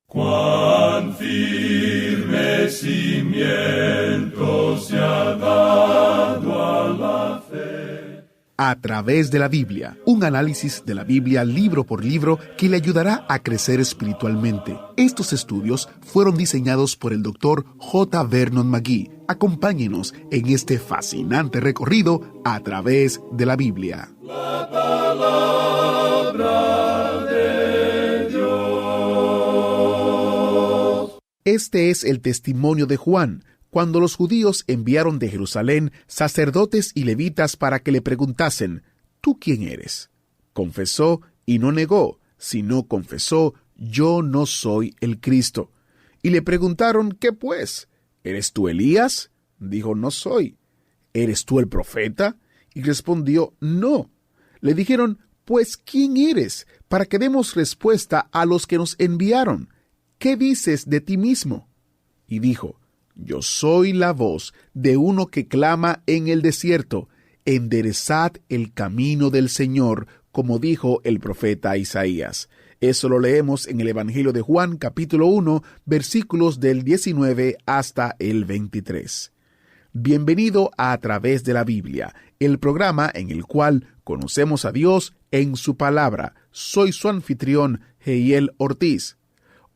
Cuán firme cimiento se ha dado a la fe. A través de la Biblia, un análisis de la Biblia libro por libro que le ayudará a crecer espiritualmente. Estos estudios fueron diseñados por el Dr. J. Vernon McGee. Acompáñenos en este fascinante recorrido a través de la Biblia. La palabra de Dios. Este es el testimonio de Juan, cuando los judíos enviaron de Jerusalén sacerdotes y levitas para que le preguntasen: ¿Tú quién eres? Confesó y no negó, sino confesó: Yo no soy el Cristo. Y le preguntaron: ¿Qué pues? ¿Eres tú Elías? Dijo: No soy. ¿Eres tú el profeta? Y respondió: No. Le dijeron: Pues ¿quién eres? Para que demos respuesta a los que nos enviaron. ¿Qué dices de ti mismo? Y dijo: Yo soy la voz de uno que clama en el desierto: enderezad el camino del Señor, como dijo el profeta Isaías. Eso lo leemos en el Evangelio de Juan, capítulo 1, versículos del 19 hasta el 23. Bienvenido a Través de la Biblia, el programa en el cual conocemos a Dios en su palabra. Soy su anfitrión, Heiel Ortiz.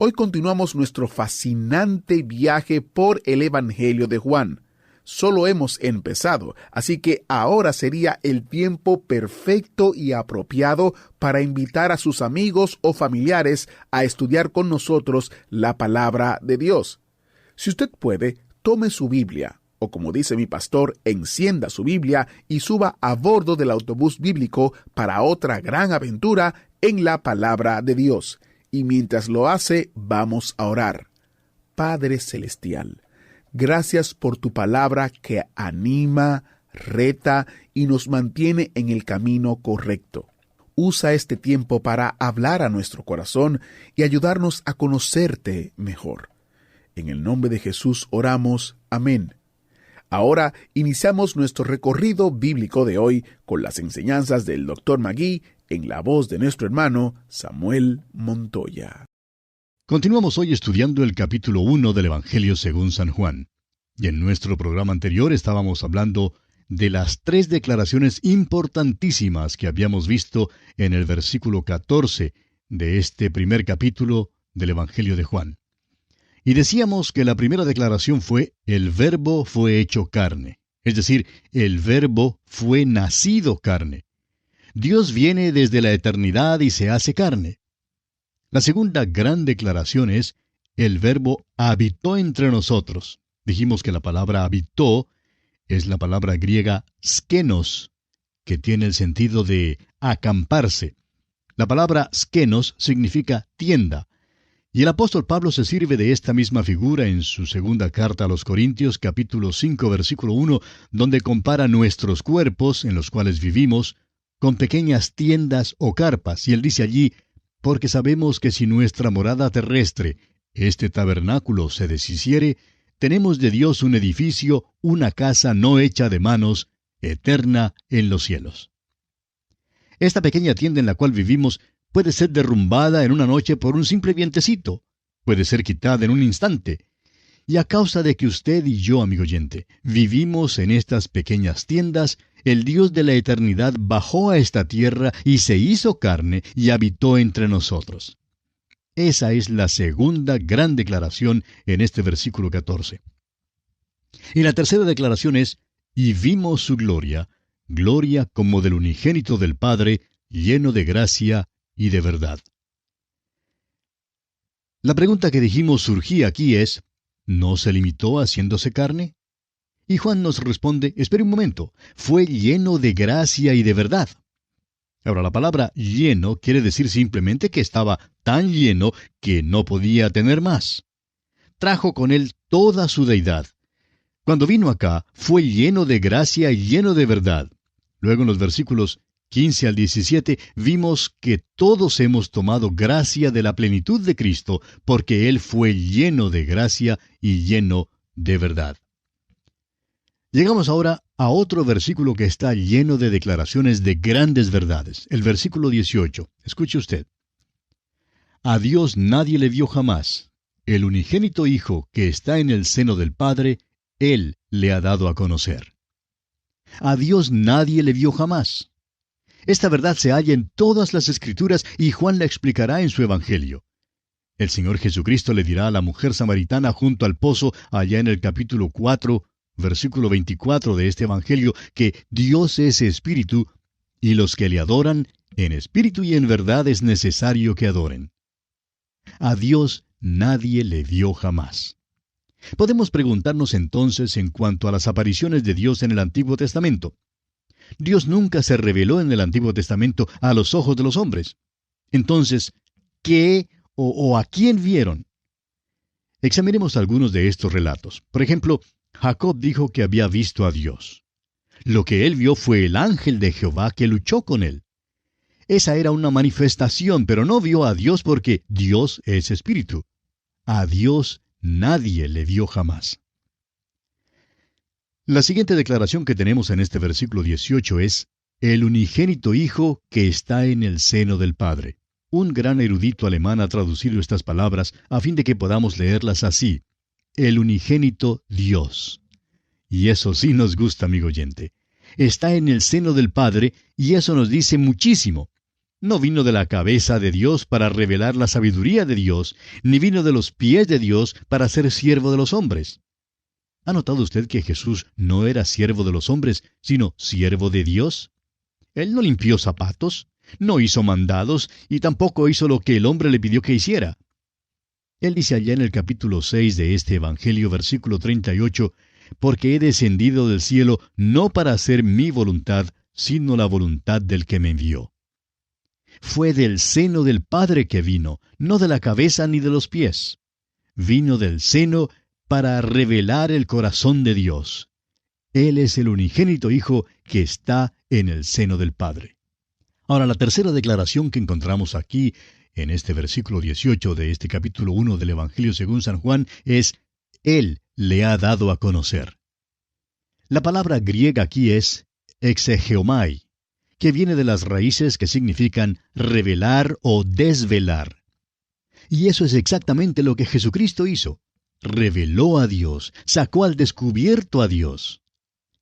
Hoy continuamos nuestro fascinante viaje por el Evangelio de Juan. Solo hemos empezado, así que ahora sería el tiempo perfecto y apropiado para invitar a sus amigos o familiares a estudiar con nosotros la palabra de Dios. Si usted puede, tome su Biblia, o como dice mi pastor, encienda su Biblia y suba a bordo del autobús bíblico para otra gran aventura en la palabra de Dios. Y mientras lo hace, vamos a orar. Padre Celestial, gracias por tu palabra que anima, reta y nos mantiene en el camino correcto. Usa este tiempo para hablar a nuestro corazón y ayudarnos a conocerte mejor. En el nombre de Jesús oramos. Amén. Ahora iniciamos nuestro recorrido bíblico de hoy con las enseñanzas del Dr. McGee en la voz de nuestro hermano Samuel Montoya. Continuamos hoy estudiando el capítulo 1 del Evangelio según San Juan. Y en nuestro programa anterior estábamos hablando de las 3 declaraciones importantísimas que habíamos visto en el versículo 14 de este primer capítulo del Evangelio de Juan. Y decíamos que la primera declaración fue: el Verbo fue hecho carne. Es decir, el Verbo fue nacido carne. Dios viene desde la eternidad y se hace carne. La segunda gran declaración es: el Verbo habitó entre nosotros. Dijimos que la palabra habitó es la palabra griega skenos, que tiene el sentido de acamparse. La palabra skenos significa tienda. Y el apóstol Pablo se sirve de esta misma figura en su segunda carta a los Corintios, capítulo 5, versículo 1, donde compara nuestros cuerpos, en los cuales vivimos, con pequeñas tiendas o carpas. Y él dice allí: porque sabemos que si nuestra morada terrestre, este tabernáculo, se deshiciere, tenemos de Dios un edificio, una casa no hecha de manos, eterna en los cielos. Esta pequeña tienda en la cual vivimos puede ser derrumbada en una noche por un simple vientecito. Puede ser quitada en un instante. Y a causa de que usted y yo, amigo oyente, vivimos en estas pequeñas tiendas, el Dios de la eternidad bajó a esta tierra y se hizo carne y habitó entre nosotros. Esa es la segunda gran declaración en este versículo 14. Y la tercera declaración es: y vimos su gloria, gloria como del unigénito del Padre, lleno de gracia y de verdad. La pregunta que dijimos surgía aquí es: ¿no se limitó a haciéndose carne? Y Juan nos responde: espere un momento, fue lleno de gracia y de verdad. Ahora, la palabra lleno quiere decir simplemente que estaba tan lleno que no podía tener más. Trajo con él toda su deidad. Cuando vino acá, fue lleno de gracia y lleno de verdad. Luego en los versículos 15 al 17, vimos que todos hemos tomado gracia de la plenitud de Cristo, porque Él fue lleno de gracia y lleno de verdad. Llegamos ahora a otro versículo que está lleno de declaraciones de grandes verdades. El versículo 18. Escuche usted. A Dios nadie le vio jamás. El unigénito Hijo que está en el seno del Padre, Él le ha dado a conocer. A Dios nadie le vio jamás. Esta verdad se halla en todas las Escrituras y Juan la explicará en su Evangelio. El Señor Jesucristo le dirá a la mujer samaritana junto al pozo, allá en el capítulo 4, versículo 24 de este Evangelio, que Dios es espíritu, y los que le adoran, en espíritu y en verdad es necesario que adoren. A Dios nadie le vio jamás. Podemos preguntarnos entonces en cuanto a las apariciones de Dios en el Antiguo Testamento. Dios nunca se reveló en el Antiguo Testamento a los ojos de los hombres. Entonces, ¿qué o a quién vieron? Examinemos algunos de estos relatos. Por ejemplo, Jacob dijo que había visto a Dios. Lo que él vio fue el ángel de Jehová que luchó con él. Esa era una manifestación, pero no vio a Dios porque Dios es espíritu. A Dios nadie le vio jamás. La siguiente declaración que tenemos en este versículo 18 es, el unigénito Hijo que está en el seno del Padre. Un gran erudito alemán ha traducido estas palabras a fin de que podamos leerlas así. El unigénito Dios. Y eso sí nos gusta, amigo oyente. Está en el seno del Padre y eso nos dice muchísimo. No vino de la cabeza de Dios para revelar la sabiduría de Dios, ni vino de los pies de Dios para ser siervo de los hombres. ¿Ha notado usted que Jesús no era siervo de los hombres, sino siervo de Dios? Él no limpió zapatos, no hizo mandados, y tampoco hizo lo que el hombre le pidió que hiciera. Él dice allá en el capítulo 6 de este Evangelio, versículo 38, porque he descendido del cielo no para hacer mi voluntad, sino la voluntad del que me envió. Fue del seno del Padre que vino, no de la cabeza ni de los pies. Vino del seno para revelar el corazón de Dios. Él es el unigénito Hijo que está en el seno del Padre. Ahora, la tercera declaración que encontramos aquí, en este versículo 18 de este capítulo 1 del Evangelio según San Juan, es, Él le ha dado a conocer. La palabra griega aquí es exegeomai, que viene de las raíces que significan revelar o desvelar. Y eso es exactamente lo que Jesucristo hizo. Reveló a Dios, sacó al descubierto a Dios.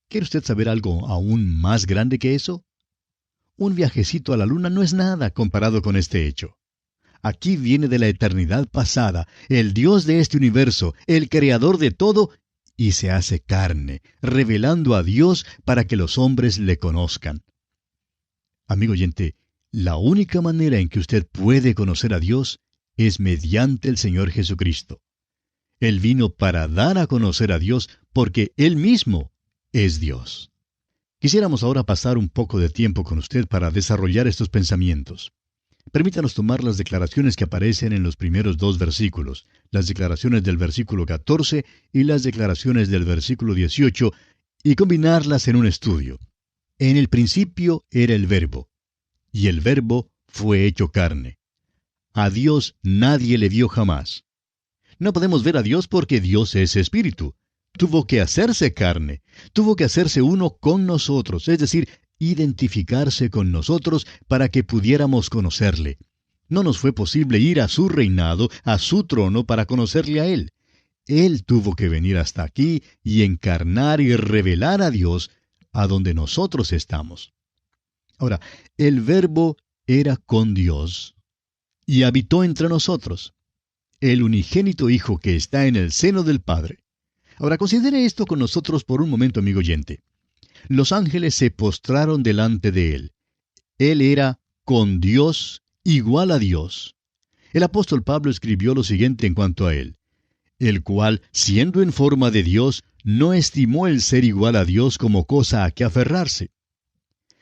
¿Quiere usted saber algo aún más grande que eso? Un viajecito a la luna no es nada comparado con este hecho. Aquí viene de la eternidad pasada, el Dios de este universo, el creador de todo, y se hace carne, revelando a Dios para que los hombres le conozcan. Amigo oyente, la única manera en que usted puede conocer a Dios es mediante el Señor Jesucristo. Él vino para dar a conocer a Dios porque Él mismo es Dios. Quisiéramos ahora pasar un poco de tiempo con usted para desarrollar estos pensamientos. Permítanos tomar las declaraciones que aparecen en los primeros dos versículos, las declaraciones del versículo 14 y las declaraciones del versículo 18, y combinarlas en un estudio. En el principio era el Verbo, y el Verbo fue hecho carne. A Dios nadie le vio jamás. No podemos ver a Dios porque Dios es espíritu. Tuvo que hacerse carne, tuvo que hacerse uno con nosotros, es decir, identificarse con nosotros para que pudiéramos conocerle. No nos fue posible ir a su reinado, a su trono, para conocerle a Él. Él tuvo que venir hasta aquí y encarnar y revelar a Dios a donde nosotros estamos. Ahora, el Verbo era con Dios y habitó entre nosotros. El unigénito Hijo que está en el seno del Padre. Ahora, considere esto con nosotros por un momento, amigo oyente. Los ángeles se postraron delante de Él. Él era con Dios, igual a Dios. El apóstol Pablo escribió lo siguiente en cuanto a Él, el cual, siendo en forma de Dios, no estimó el ser igual a Dios como cosa a que aferrarse.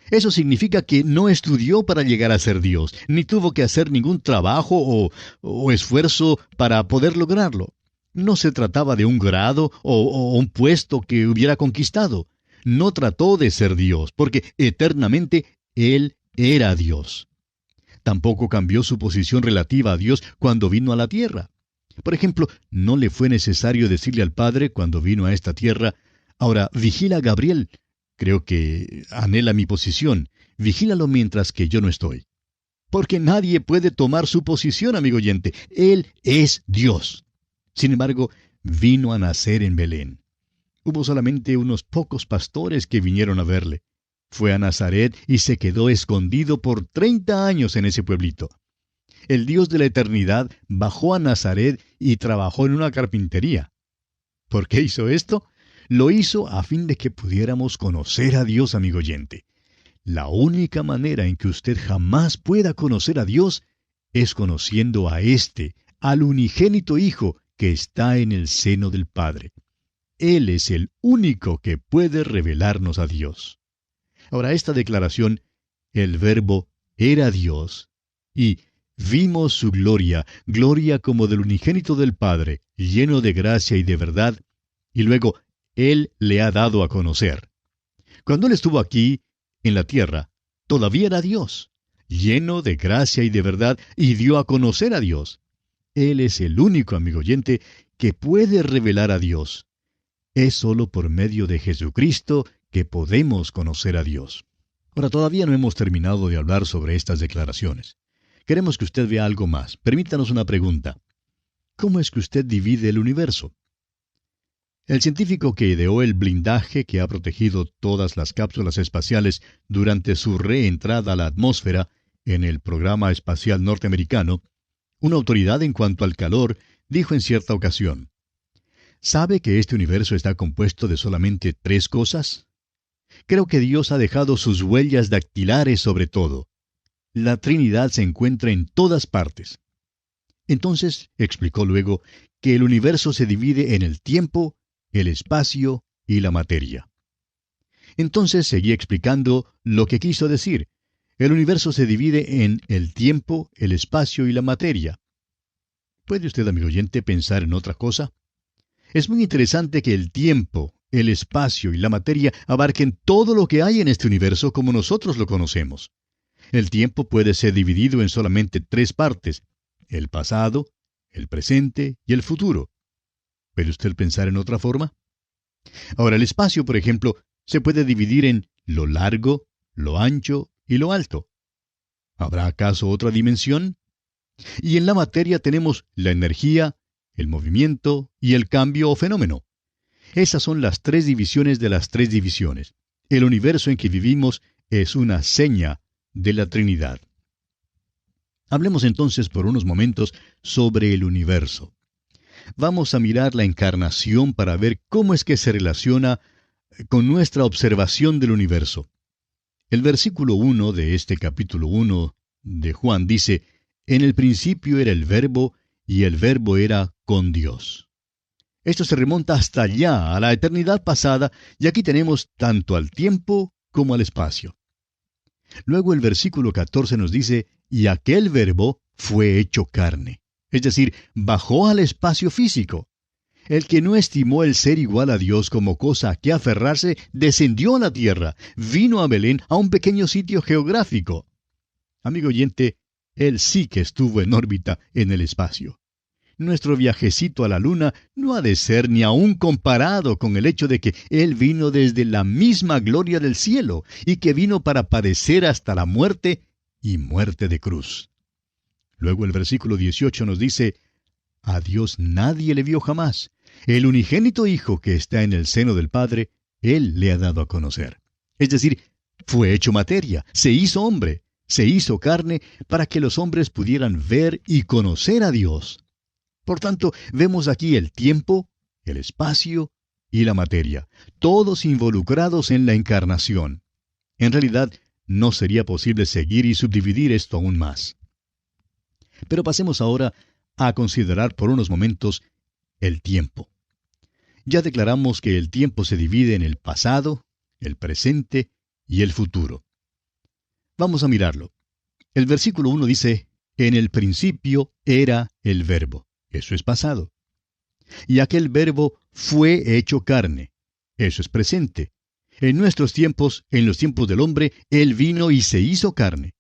Eso significa que no estudió para llegar a ser Dios, ni tuvo que hacer ningún trabajo o esfuerzo para poder lograrlo. No se trataba de un grado o un puesto que hubiera conquistado. No trató de ser Dios, porque eternamente Él era Dios. Tampoco cambió su posición relativa a Dios cuando vino a la tierra. Por ejemplo, no le fue necesario decirle al Padre cuando vino a esta tierra, ahora vigila a Gabriel. Creo que anhela mi posición. Vigílalo mientras que yo no estoy. porque nadie puede tomar su posición, amigo oyente. Él es Dios. Sin embargo, vino a nacer en Belén. Hubo solamente unos pocos pastores que vinieron a verle. Fue a Nazaret y se quedó escondido por 30 años en ese pueblito. El Dios de la eternidad bajó a Nazaret y trabajó en una carpintería. ¿Por qué hizo esto? Lo hizo a fin de que pudiéramos conocer a Dios, amigo oyente. La única manera en que usted jamás pueda conocer a Dios es conociendo a al unigénito Hijo que está en el seno del Padre. Él es el único que puede revelarnos a Dios. Ahora, esta declaración, el Verbo era Dios, y vimos su gloria, gloria como del unigénito del Padre, lleno de gracia y de verdad, y luego Él le ha dado a conocer. Cuando Él estuvo aquí, en la tierra, todavía era Dios, lleno de gracia y de verdad, y dio a conocer a Dios. Él es el único, amigo oyente, que puede revelar a Dios. Es sólo por medio de Jesucristo que podemos conocer a Dios. Ahora, todavía no hemos terminado de hablar sobre estas declaraciones. Queremos que usted vea algo más. Permítanos una pregunta. ¿Cómo es que usted divide el universo? El científico que ideó el blindaje que ha protegido todas las cápsulas espaciales durante su reentrada a la atmósfera en el programa espacial norteamericano, una autoridad en cuanto al calor, dijo en cierta ocasión: ¿sabe que este universo está compuesto de solamente 3 cosas? Creo que Dios ha dejado sus huellas dactilares sobre todo. La Trinidad se encuentra en todas partes. Entonces, explicó luego, que el universo se divide en el tiempo, el espacio y la materia. Entonces seguí explicando lo que quiso decir. El universo se divide en el tiempo, el espacio y la materia. ¿Puede usted, amigo oyente, pensar en otra cosa? Es muy interesante que el tiempo, el espacio y la materia abarquen todo lo que hay en este universo como nosotros lo conocemos. El tiempo puede ser dividido en solamente 3 partes: el pasado, el presente y el futuro. ¿Puede usted pensar en otra forma? Ahora, el espacio, por ejemplo, se puede dividir en lo largo, lo ancho y lo alto. ¿Habrá acaso otra dimensión? Y en la materia tenemos la energía, el movimiento y el cambio o fenómeno. Esas son las 3 divisiones de las 3 divisiones. El universo en que vivimos es una seña de la Trinidad. Hablemos entonces por unos momentos sobre el universo. Vamos a mirar la encarnación para ver cómo es que se relaciona con nuestra observación del universo. El versículo 1 de este capítulo 1 de Juan dice: en el principio era el Verbo, y el Verbo era con Dios. Esto se remonta hasta allá, a la eternidad pasada, y aquí tenemos tanto al tiempo como al espacio. Luego el versículo 14 nos dice: y aquel Verbo fue hecho carne. Es decir, bajó al espacio físico. El que no estimó el ser igual a Dios como cosa a que aferrarse, descendió a la tierra, vino a Belén, a un pequeño sitio geográfico. Amigo oyente, Él sí que estuvo en órbita en el espacio. Nuestro viajecito a la luna no ha de ser ni aún comparado con el hecho de que Él vino desde la misma gloria del cielo y que vino para padecer hasta la muerte y muerte de cruz. Luego el versículo 18 nos dice: a Dios nadie le vio jamás. El unigénito Hijo que está en el seno del Padre, Él le ha dado a conocer. Es decir, fue hecho materia, se hizo hombre, se hizo carne para que los hombres pudieran ver y conocer a Dios. Por tanto, vemos aquí el tiempo, el espacio y la materia, todos involucrados en la encarnación. En realidad, no sería posible seguir y subdividir esto aún más. Pero pasemos ahora a considerar por unos momentos el tiempo. Ya declaramos que el tiempo se divide en el pasado, el presente y el futuro. Vamos a mirarlo. El versículo 1 dice: en el principio era el Verbo. Eso es pasado. Y aquel Verbo fue hecho carne. Eso es presente. En nuestros tiempos, en los tiempos del hombre, Él vino y se hizo carne.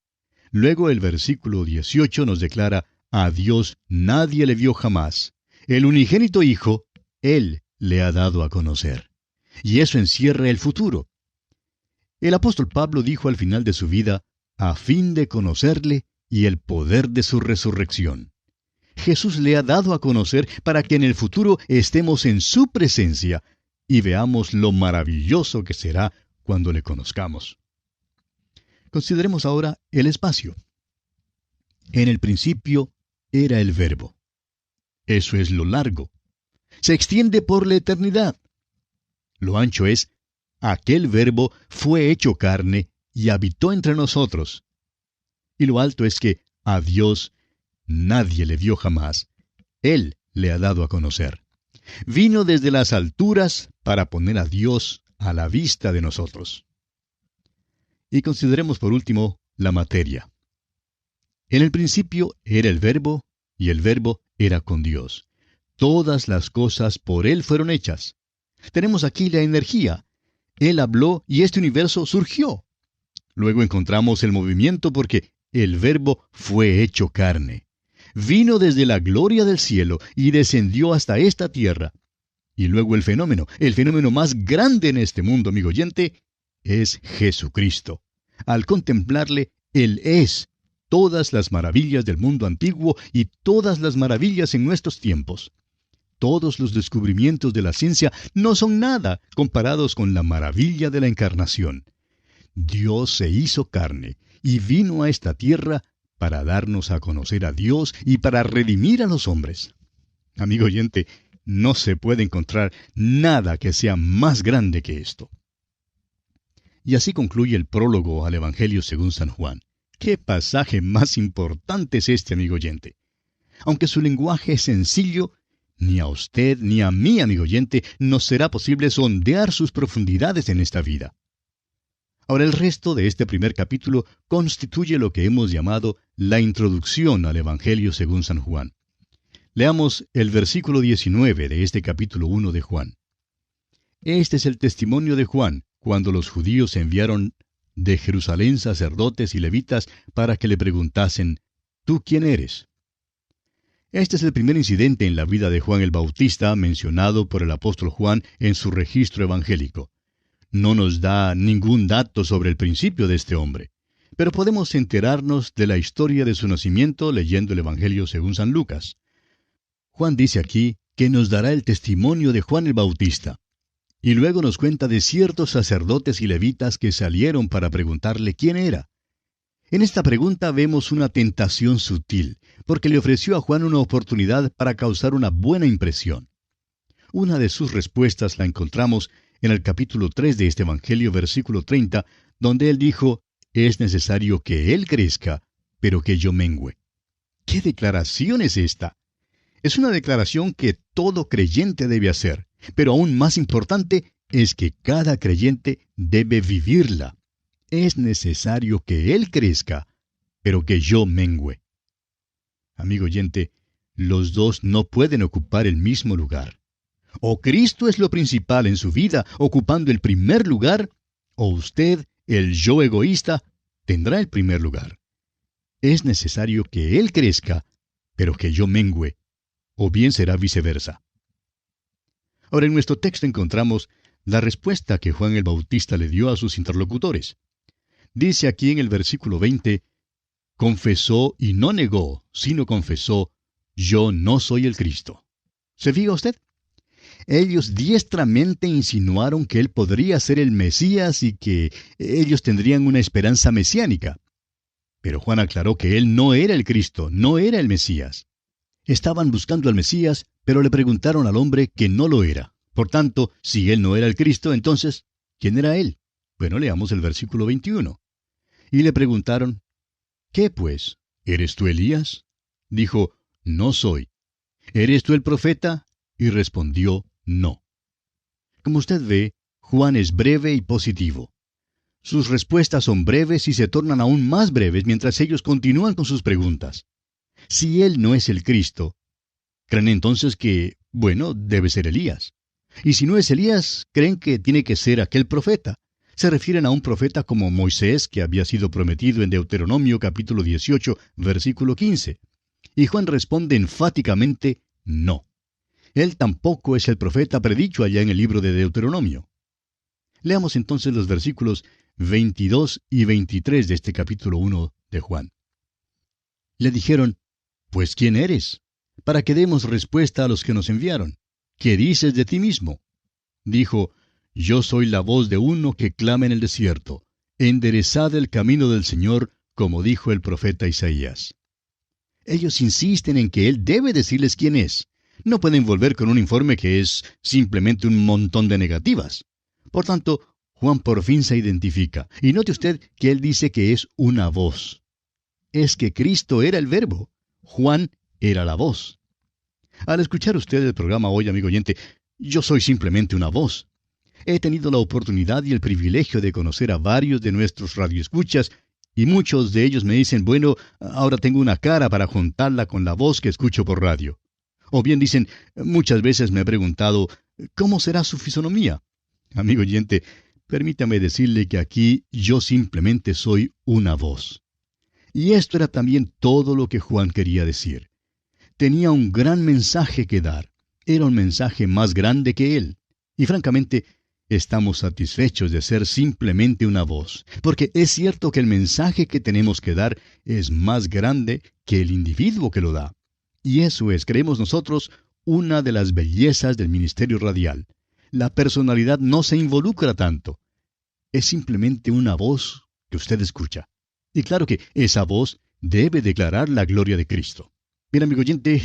Luego el versículo 18 nos declara: a Dios nadie le vio jamás. El unigénito Hijo, Él le ha dado a conocer. Y eso encierra el futuro. El apóstol Pablo dijo al final de su vida: a fin de conocerle y el poder de su resurrección. Jesús le ha dado a conocer para que en el futuro estemos en su presencia y veamos lo maravilloso que será cuando le conozcamos. Consideremos ahora el espacio. En el principio era el Verbo. Eso es lo largo. Se extiende por la eternidad. Lo ancho es, aquel Verbo fue hecho carne y habitó entre nosotros. Y lo alto es que a Dios nadie le vio jamás. Él le ha dado a conocer. Vino desde las alturas para poner a Dios a la vista de nosotros. Y consideremos por último la materia. En el principio era el Verbo, y el Verbo era con Dios. Todas las cosas por Él fueron hechas. Tenemos aquí la energía. Él habló y este universo surgió. Luego encontramos el movimiento porque el Verbo fue hecho carne. Vino desde la gloria del cielo y descendió hasta esta tierra. Y luego el fenómeno más grande en este mundo, amigo oyente, es Jesucristo. Al contemplarle, Él es todas las maravillas del mundo antiguo y todas las maravillas en nuestros tiempos. Todos los descubrimientos de la ciencia no son nada comparados con la maravilla de la encarnación. Dios se hizo carne y vino a esta tierra para darnos a conocer a Dios y para redimir a los hombres. Amigo oyente, no se puede encontrar nada que sea más grande que esto. Y así concluye el prólogo al Evangelio según San Juan. ¡Qué pasaje más importante es este, amigo oyente! Aunque su lenguaje es sencillo, ni a usted ni a mí, amigo oyente, nos será posible sondear sus profundidades en esta vida. Ahora, el resto de este primer capítulo constituye lo que hemos llamado la introducción al Evangelio según San Juan. Leamos el versículo 19 de este capítulo 1 de Juan. Este es el testimonio de Juan, cuando los judíos enviaron de Jerusalén sacerdotes y levitas para que le preguntasen, ¿tú quién eres? Este es el primer incidente en la vida de Juan el Bautista mencionado por el apóstol Juan en su registro evangélico. No nos da ningún dato sobre el principio de este hombre, pero podemos enterarnos de la historia de su nacimiento leyendo el Evangelio según San Lucas. Juan dice aquí que nos dará el testimonio de Juan el Bautista, y luego nos cuenta de ciertos sacerdotes y levitas que salieron para preguntarle quién era. En esta pregunta vemos una tentación sutil, porque le ofreció a Juan una oportunidad para causar una buena impresión. Una de sus respuestas la encontramos en el capítulo 3 de este Evangelio, versículo 30, donde él dijo, «Es necesario que Él crezca, pero que yo mengüe». ¿Qué declaración es esta? Es una declaración que todo creyente debe hacer, pero aún más importante es que cada creyente debe vivirla. Es necesario que Él crezca, pero que yo mengüe. Amigo oyente, los dos no pueden ocupar el mismo lugar. O Cristo es lo principal en su vida, ocupando el primer lugar, o usted, el yo egoísta, tendrá el primer lugar. Es necesario que Él crezca, pero que yo mengüe, o bien será viceversa. Ahora en nuestro texto encontramos la respuesta que Juan el Bautista le dio a sus interlocutores. Dice aquí en el versículo 20, confesó y no negó, sino confesó, yo no soy el Cristo. ¿Se fija usted? Ellos diestramente insinuaron que él podría ser el Mesías y que ellos tendrían una esperanza mesiánica. Pero Juan aclaró que él no era el Cristo, no era el Mesías. Estaban buscando al Mesías, pero le preguntaron al hombre que no lo era. Por tanto, si él no era el Cristo, entonces, ¿quién era él? Bueno, leamos el versículo 21. Y le preguntaron, ¿qué pues? ¿Eres tú Elías? Dijo, no soy. ¿Eres tú el profeta? Y respondió, no. Como usted ve, Juan es breve y positivo. Sus respuestas son breves y se tornan aún más breves mientras ellos continúan con sus preguntas. Si él no es el Cristo, creen entonces que, bueno, debe ser Elías. Y si no es Elías, creen que tiene que ser aquel profeta. Se refieren a un profeta como Moisés, que había sido prometido en Deuteronomio capítulo 18, versículo 15. Y Juan responde enfáticamente, no. Él tampoco es el profeta predicho allá en el libro de Deuteronomio. Leamos entonces los versículos 22 y 23 de este capítulo 1 de Juan. Le dijeron, «Pues, ¿quién eres? Para que demos respuesta a los que nos enviaron. ¿Qué dices de ti mismo?» Dijo, «Yo soy la voz de uno que clama en el desierto. Enderezad el camino del Señor, como dijo el profeta Isaías». Ellos insisten en que Él debe decirles quién es. No pueden volver con un informe que es simplemente un montón de negativas. Por tanto, Juan por fin se identifica. Y note usted que él dice que es una voz. Es que Cristo era el Verbo. Juan era la voz. Al escuchar usted el programa hoy, amigo oyente, yo soy simplemente una voz. He tenido la oportunidad y el privilegio de conocer a varios de nuestros radioescuchas, y muchos de ellos me dicen, bueno, ahora tengo una cara para juntarla con la voz que escucho por radio. O bien dicen, muchas veces me he preguntado, ¿cómo será su fisonomía? Amigo oyente, permítame decirle que aquí yo simplemente soy una voz. Y esto era también todo lo que Juan quería decir. Tenía un gran mensaje que dar. Era un mensaje más grande que él. Y francamente, estamos satisfechos de ser simplemente una voz, porque es cierto que el mensaje que tenemos que dar es más grande que el individuo que lo da. Y eso es, creemos nosotros, una de las bellezas del ministerio radial. La personalidad no se involucra tanto. Es simplemente una voz que usted escucha. Y claro que esa voz debe declarar la gloria de Cristo. Bien, amigo oyente,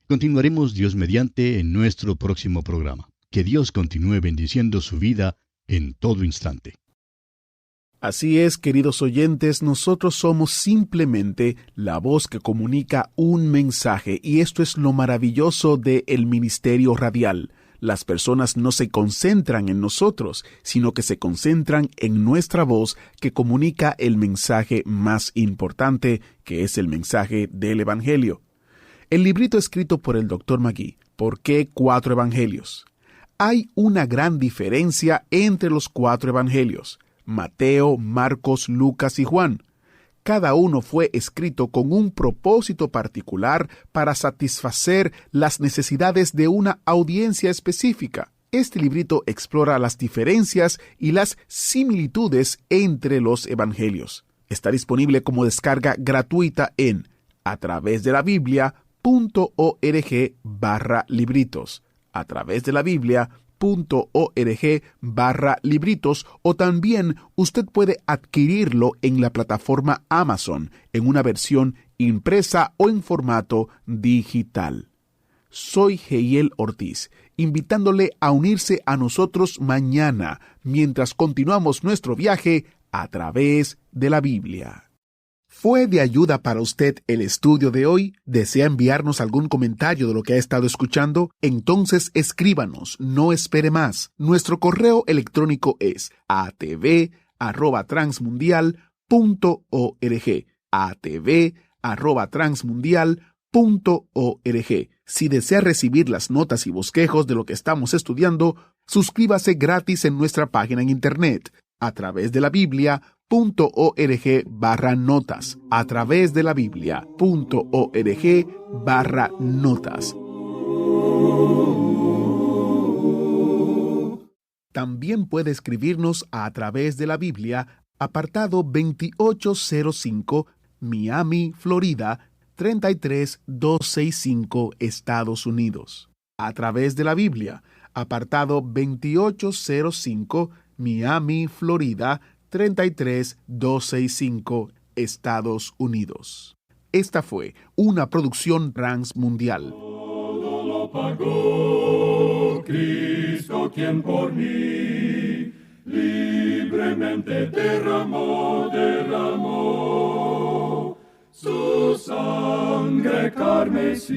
continuaremos Dios mediante en nuestro próximo programa. Que Dios continúe bendiciendo su vida en todo instante. Así es, queridos oyentes, nosotros somos simplemente la voz que comunica un mensaje, y esto es lo maravilloso del ministerio radial. Las personas no se concentran en nosotros, sino que se concentran en nuestra voz que comunica el mensaje más importante, que es el mensaje del Evangelio. El librito escrito por el Dr. Magee, ¿Por qué 4 evangelios? Hay una gran diferencia entre los 4 evangelios: Mateo, Marcos, Lucas y Juan. Cada uno fue escrito con un propósito particular para satisfacer las necesidades de una audiencia específica. Este librito explora las diferencias y las similitudes entre los evangelios. Está disponible como descarga gratuita en atravesdelabiblia.org/libritos. atravesdelabiblia.org/libritos, o también usted puede adquirirlo en la plataforma Amazon en una versión impresa o en formato digital. Soy Heiel Ortiz, invitándole a unirse a nosotros mañana mientras continuamos nuestro viaje a través de la Biblia. ¿Fue de ayuda para usted el estudio de hoy? ¿Desea enviarnos algún comentario de lo que ha estado escuchando? Entonces escríbanos, no espere más. Nuestro correo electrónico es atv@transmundial.org. atv@transmundial.org. Si desea recibir las notas y bosquejos de lo que estamos estudiando, suscríbase gratis en nuestra página en internet, atravesdelabiblia.org/notas, atravesdelabiblia.org/notas. También puede escribirnos a través de la Biblia, apartado 2805, Miami, Florida, 33265, Estados Unidos. A través de la Biblia, apartado 2805, Miami, Florida, 33265, Estados Unidos. Esta fue una producción Transmundial. Todo lo pagó Cristo, quien por mí libremente derramó su sangre carmesí.